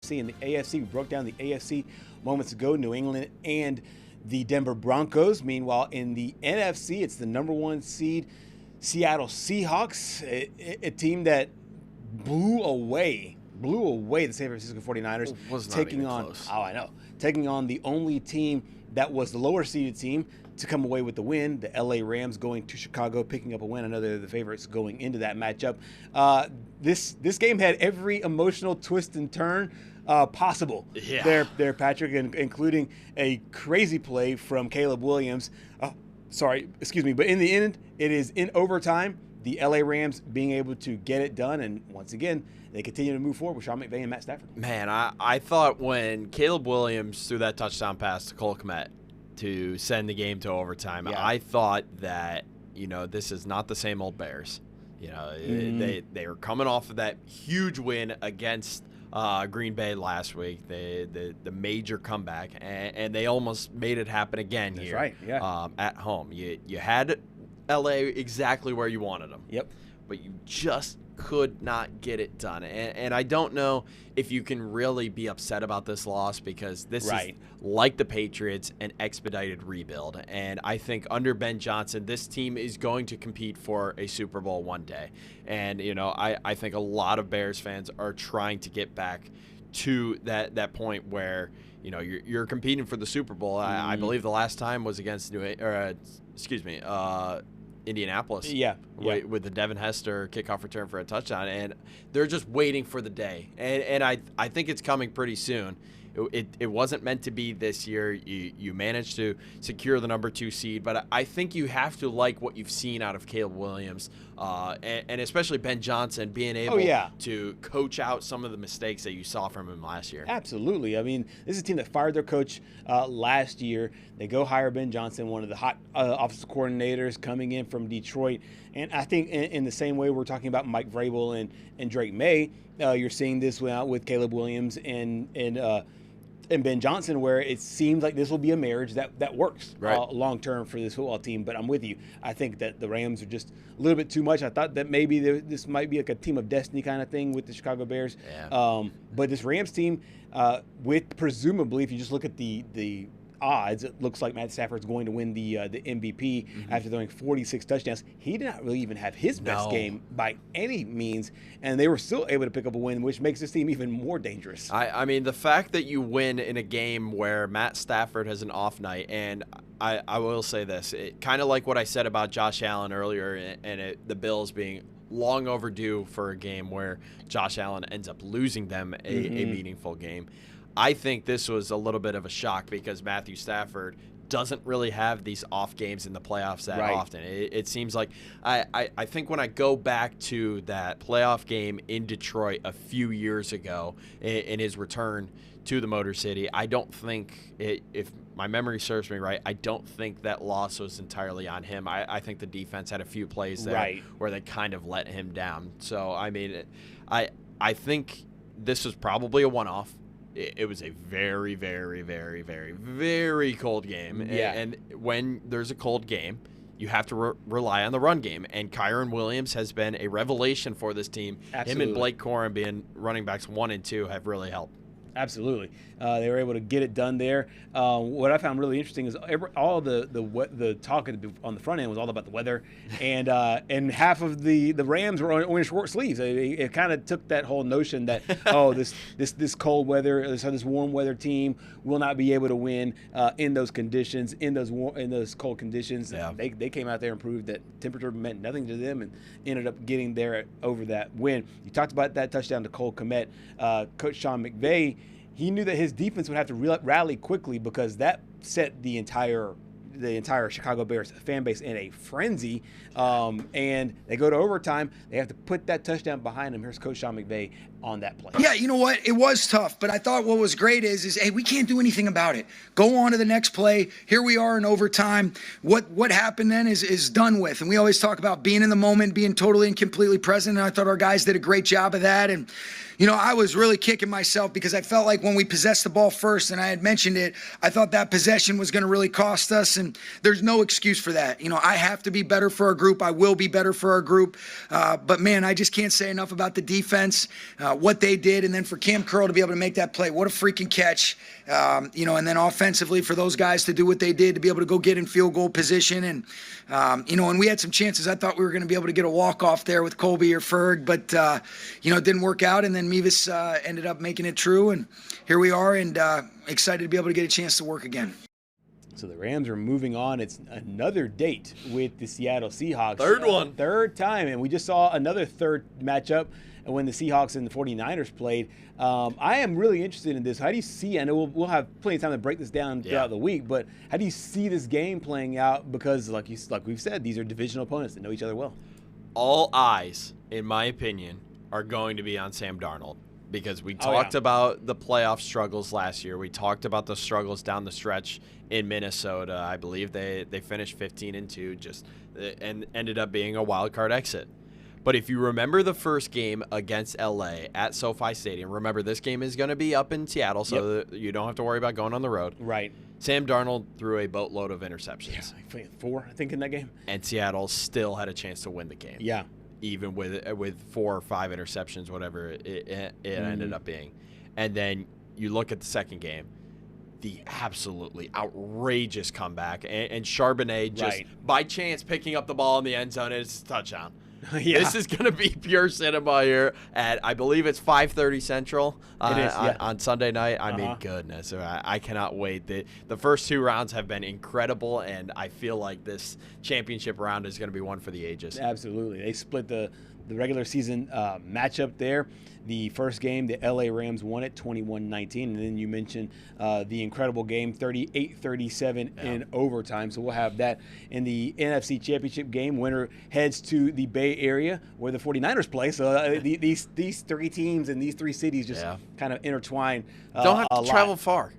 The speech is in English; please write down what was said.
NFC. And the AFC, we broke down the AFC moments ago, New England and the Denver Broncos. Meanwhile, in the NFC, it's the number 1 seed Seattle Seahawks, a team that blew away the San Francisco 49ers. Was not taking even on close. Oh, I know. Taking on the only team that was the lower seeded team to come away with the win, the LA Rams, going to Chicago, picking up a win. I know they're the favorites going into that matchup. This game had every emotional twist and turn possible there, Patrick, including a crazy play from Caleb Williams. But in the end, it is in overtime, the LA Rams being able to get it done, and once again, they continue to move forward with Sean McVey and Matt Stafford. Man, I thought when Caleb Williams threw that touchdown pass to Cole Kmet to send the game to overtime, I thought that, this is not the same old Bears. They were coming off of that huge win against Green Bay last week, the major comeback, and they almost made it happen again here. That's right, yeah. At home. You had LA exactly where you wanted them. Yep. But you just could not get it done. And I don't know if you can really be upset about this loss, because this is, like the Patriots, an expedited rebuild. And I think under Ben Johnson, this team is going to compete for a Super Bowl one day. And, I think a lot of Bears fans are trying to get back to that point where, you're competing for the Super Bowl. I believe the last time was against Indianapolis. With the Devin Hester kickoff return for a touchdown, and they're just waiting for the day. And I think it's coming pretty soon. It wasn't meant to be this year. You managed to secure the number 2 seed, but I think you have to like what you've seen out of Caleb Williams, and especially Ben Johnson being able to coach out some of the mistakes that you saw from him last year. Absolutely. I mean, this is a team that fired their coach last year. They go hire Ben Johnson, one of the hot offensive coordinators coming in from Detroit. And I think in the same way we're talking about Mike Vrabel and Drake May, you're seeing this with Caleb Williams and Ben Johnson, where it seems like this will be a marriage that works long term for this football team. But I'm with you. I think that the Rams are just a little bit too much. I thought that maybe this might be like a team of destiny kind of thing with the Chicago Bears. Yeah. But this Rams team, with presumably, if you just look at the odds, it looks like Matt Stafford's going to win the MVP after throwing 46 touchdowns. He did not really even have his best game by any means, and they were still able to pick up a win, which makes this team even more dangerous. I mean, the fact that you win in a game where Matt Stafford has an off night, and I will say this, kind of like what I said about Josh Allen earlier and the Bills being long overdue for a game where Josh Allen ends up losing them a meaningful game. I think this was a little bit of a shock because Matthew Stafford doesn't really have these off games in the playoffs that often. It seems like I think when I go back to that playoff game in Detroit a few years ago in his return to the Motor City, I don't think, if my memory serves me right, I don't think that loss was entirely on him. I think the defense had a few plays there where they kind of let him down. So, I mean, I think this was probably a one-off. It was a very, very, very, very, very cold game. Yeah. And when there's a cold game, you have to rely on the run game. And Kyron Williams has been a revelation for this team. Absolutely. Him and Blake Corum being running backs 1 and 2 have really helped. Absolutely. They were able to get it done there. What I found really interesting is all the talk on the front end was all about the weather, and half of the Rams were wearing short sleeves. It kind of took that whole notion that this cold weather, this warm weather team will not be able to win in those conditions, in those cold conditions. Yeah. They came out there and proved that temperature meant nothing to them and ended up getting there over that win. You talked about that touchdown to Cole Kmet. Coach Sean McVey, he knew that his defense would have to rally quickly because that set the entire Chicago Bears fan base in a frenzy. And they go to overtime. They have to put that touchdown behind them. Here's Coach Sean McVey on that play. Yeah, you know what? It was tough, but I thought what was great is hey, we can't do anything about it. Go on to the next play. Here we are in overtime. What happened then is done with. And we always talk about being in the moment, being totally and completely present. And I thought our guys did a great job of that. And I was really kicking myself because I felt like when we possessed the ball first, and I had mentioned it, I thought that possession was going to really cost us, and there's no excuse for that. I have to be better for our group. I will be better for our group. But, man, I just can't say enough about the defense. what they did, and then for Cam Curl to be able to make that play, what a freaking catch, and then offensively for those guys to do what they did, to be able to go get in field goal position, and and we had some chances. I thought we were going to be able to get a walk-off there with Colby or Ferg, but it didn't work out, and then Mevis ended up making it true, and here we are, and excited to be able to get a chance to work again. So the Rams are moving on. It's another date with the Seattle Seahawks. Third time, and we just saw another third matchup when the Seahawks and the 49ers played. I am really interested in this. How do you see, I know we'll have plenty of time to break this down throughout the week, but how do you see this game playing out? Because like we've said, these are divisional opponents that know each other well. All eyes, in my opinion, are going to be on Sam Darnold. Because we talked about the playoff struggles last year. We talked about the struggles down the stretch in Minnesota. I believe they finished 15-2, and ended up being a wild card exit. But if you remember the first game against LA at SoFi Stadium, remember this game is going to be up in Seattle, so you don't have to worry about going on the road. Right. Sam Darnold threw a boatload of interceptions. Yeah, like 4, I think, in that game. And Seattle still had a chance to win the game. Yeah. Even with 4 or 5 interceptions, whatever it ended up being. And then you look at the second game, the absolutely outrageous comeback, and Charbonnet just by chance picking up the ball in the end zone, and it's a touchdown. This is going to be pure cinema here at, I believe it's 5:30 Central on Sunday night. I mean, goodness, I cannot wait. The first 2 rounds have been incredible, and I feel like this championship round is going to be one for the ages. Absolutely. They split the regular season matchup there. The first game, the LA Rams won it 21-19, and then you mentioned the incredible game, 38-37 in overtime. So we'll have that in the NFC Championship game. Winner heads to the Bay Area where the 49ers play. So these 3 teams and these 3 cities just kind of intertwine. Don't have to travel far.